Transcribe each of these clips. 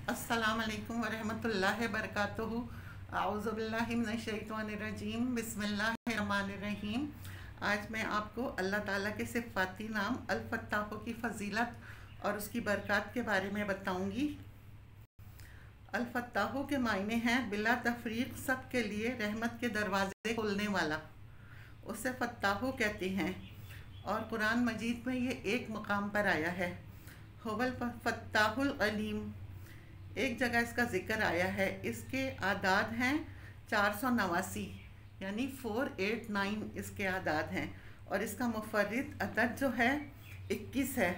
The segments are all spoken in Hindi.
अस्सलाम वालेकुम वरहमतुल्लाहि वबरकातुहू। आऊज़ु बिल्लाहि मिनश शैतानिर रजीम। बिस्मिल्लाहिर रहमानिर रहीम। आज मैं आपको अल्लाह ताला के सिफ़ाती नाम अल फत्ताह की फ़जीलत और उसकी बरक़ात के बारे में बताऊंगी। अल फत्ताह के मायने हैं बिला तफरीक सब के लिए रहमत के दरवाज़े खोलने वाला, उसे फत्ताह कहते हैं। और कुरान मजीद में ये एक मकाम पर आया है, हुवल फत्ताहुल अलीम। एक जगह इसका ज़िक्र आया है। इसके आदाद हैं 489, यानी 489 इसके आदाद हैं। और इसका मुफर्रिद अदद जो है 21 है।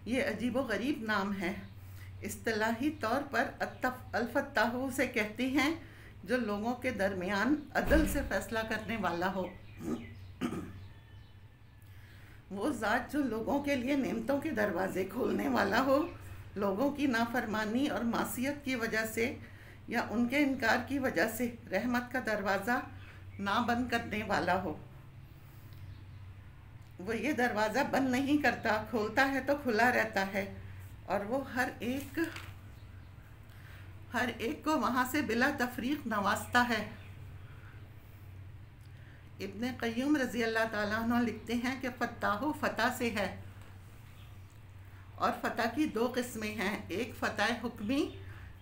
ये अजीब व गरीब नाम है। इस्तिलाही तौर पर अल फत्ताह से कहते हैं जो लोगों के दरमियान अदल से फ़ैसला करने वाला हो। वो ज़ात जो लोगों के लिए नेमतों के दरवाज़े खोलने वाला हो, लोगों की नाफरमानी और मासियत की वजह से या उनके इनकार की वजह से रहमत का दरवाज़ा ना बंद करने वाला हो। वो ये दरवाज़ा बंद नहीं करता, खोलता है तो खुला रहता है। और वो हर एक को वहाँ से बिला तफरीक नवाजता है। इब्ने क़य्यूम रज़ी अल्लाह ताला अन्हु लिखते हैं कि फ़त्ताह फ़तह से है। और फ़तह की दो किस्में हैं, एक फ़तह हुक्मी,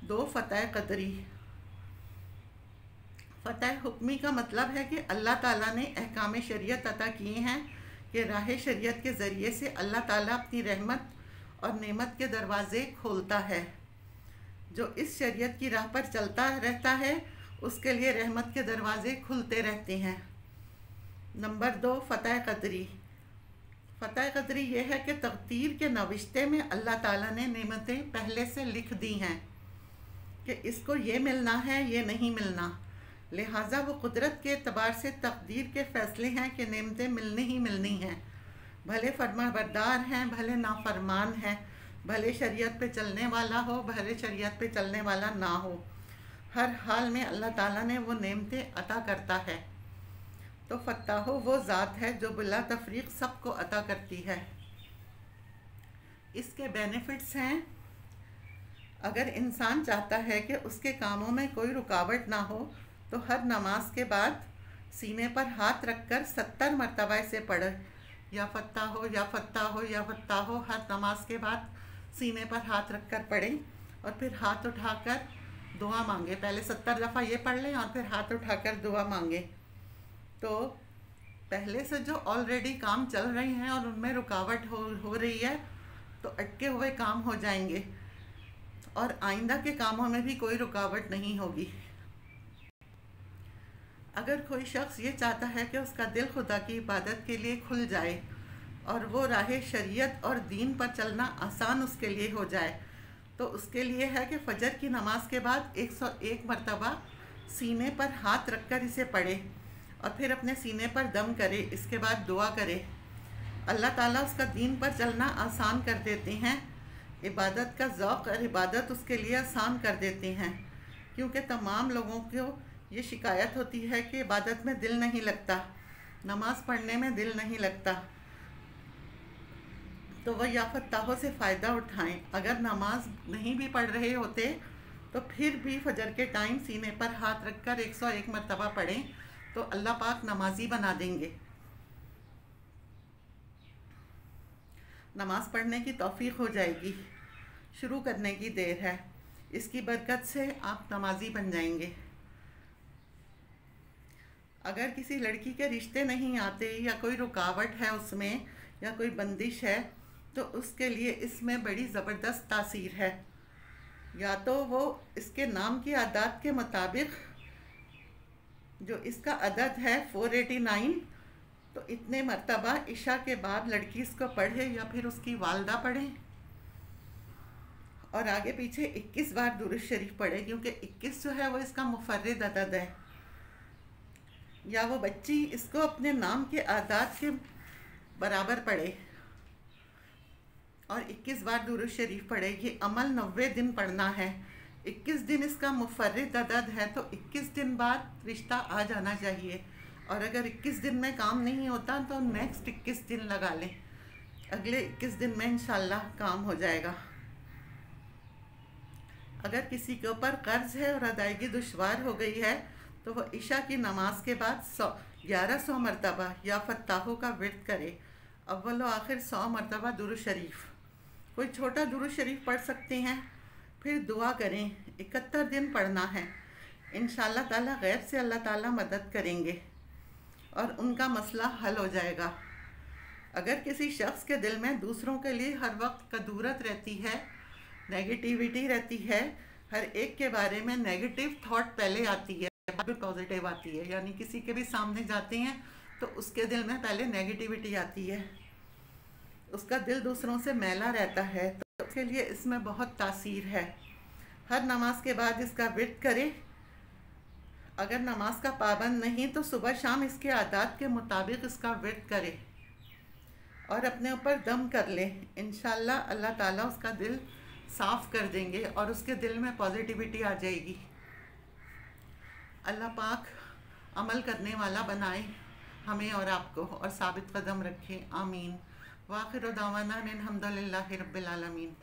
दो फ़तह क़दरी। फ़तह हुक्मी का मतलब है कि अल्लाह ताला ने अहकाम शरीयत अता किए हैं कि राह शरीयत के ज़रिए से अल्लाह ताला अपनी रहमत और नेमत के दरवाज़े खोलता है। जो इस शरीयत की राह पर चलता रहता है उसके लिए रहमत के दरवाज़े खुलते रहते हैं। नंबर 2 फ़तह क़दरी। फ़तह क़दरी ये है कि तक़दीर के नविश्ते में अल्लाह ताला ने नेमतें पहले से लिख दी हैं कि इसको ये मिलना है, ये नहीं मिलना। लिहाजा वो कुदरत के एतबार से तक़दीर के फ़ैसले हैं कि नेमतें मिलनी ही मिलनी हैं। भले फरमाबरदार हैं, भले नाफरमान हैं, भले शरीयत पे चलने वाला हो, भले शरीयत पे चलने वाला ना हो, हर हाल में अल्लाह ताला ने वो नेमतें अता करता है। तो फत्ताह वो ज़ात है जो बिला तफरीक सबको अता करती है। इसके बेनिफिट्स हैं, अगर इंसान चाहता है कि उसके कामों में कोई रुकावट ना हो तो हर नमाज के बाद सीने पर हाथ रखकर 70 मरतबा इसे पढ़े, या फत्ताह हो या फत्ताह हो या फत्ताह हो। हर नमाज के बाद सीने पर हाथ रखकर पढ़ें और फिर हाथ उठाकर दुआ मांगे। पहले 70 दफ़ा ये पढ़ लें और फिर हाथ उठाकर दुआ मांगे। तो पहले से जो ऑलरेडी काम चल रहे हैं और उनमें रुकावट हो रही है तो अटके हुए काम हो जाएंगे और आइंदा के कामों में भी कोई रुकावट नहीं होगी। अगर कोई शख्स ये चाहता है कि उसका दिल खुदा की इबादत के लिए खुल जाए और वो राह शरीयत और दीन पर चलना आसान उसके लिए हो जाए, तो उसके लिए है कि फ़जर की नमाज के बाद 101 मरतबा सीने पर हाथ रखकर इसे पढ़े और फिर अपने सीने पर दम करे। इसके बाद दुआ करे। अल्लाह ताला उसका दीन पर चलना आसान कर देते हैं। इबादत का ज़ौक़ और इबादत उसके लिए आसान कर देते हैं, क्योंकि तमाम लोगों को ये शिकायत होती है कि इबादत में दिल नहीं लगता, नमाज़ पढ़ने में दिल नहीं लगता। तो वह या फत्ताह से फ़ायदा उठाएं। अगर नमाज नहीं भी पढ़ रहे होते तो फिर भी फ़जर के टाइम सीने पर हाथ रखकर 101 मरतबा पढ़ें तो अल्लाह पाक नमाजी बना देंगे। नमाज़ पढ़ने की तौफ़ीक हो जाएगी। शुरू करने की देर है। इसकी बरकत से आप नमाजी बन जाएंगे। अगर किसी लड़की के रिश्ते नहीं आते या कोई रुकावट है उसमें या कोई बंदिश है तो उसके लिए इसमें बड़ी ज़बरदस्त तासीर है। या तो वो इसके नाम की आदात के मुताबिक, जो इसका अदद है 489, तो इतने मरतबा इशा के बाद लड़की इसको पढ़े या फिर उसकी वालदा पढ़े और आगे पीछे 21 बार दुरूद शरीफ पढ़े, क्योंकि 21 जो है वो इसका मुफर्रिद अदद है। या वो बच्ची इसको अपने नाम के आदात के बराबर पढ़े और 21 बार दुरूद शरीफ पढ़े। ये अमल 90 दिन पढ़ना है। 21 दिन इसका मुफर्रिद अदद है तो 21 दिन बाद रिश्ता आ जाना चाहिए। और अगर 21 दिन में काम नहीं होता तो नेक्स्ट 21 दिन लगा लें, अगले 21 दिन में इंशाल्लाह काम हो जाएगा। अगर किसी के ऊपर कर्ज है और अदायगी दुश्वार हो गई है तो वह ईशा की नमाज के बाद 1100 मरतबा या फत्ताहों का विर्द करे। अव्वल व आखिर 100 मरतबा दुरूद शरीफ, कोई छोटा दुरूद शरीफ पढ़ सकते हैं। फिर दुआ करें, 71 दिन पढ़ना है। इंशाअल्लाह ताला गैब से अल्लाह ताला मदद करेंगे और उनका मसला हल हो जाएगा। अगर किसी शख्स के दिल में दूसरों के लिए हर वक्त कदूरत रहती है, नेगेटिविटी रहती है, हर एक के बारे में नेगेटिव थॉट पहले आती है, फिर पॉजिटिव आती है, यानी किसी के भी सामने जाते हैं तो उसके दिल में पहले नेगेटिविटी आती है, उसका दिल दूसरों से मैला रहता है, तो उसके लिए इसमें बहुत तासीर है। हर नमाज के बाद इसका विर्द करे। अगर नमाज का पाबंद नहीं तो सुबह शाम इसके आदात के मुताबिक इसका विर्द करे और अपने ऊपर दम कर ले। इंशाअल्लाह अल्लाह ताला उसका दिल साफ़ कर देंगे और उसके दिल में पॉजिटिविटी आ जाएगी। अल्लाह पाक अमल करने वाला बनाए हमें और आपको और साबित कदम रखे। आमीन। वाखिर दावाना अनिल हम्दुलिल्लाहि रब्बिल आलमीन।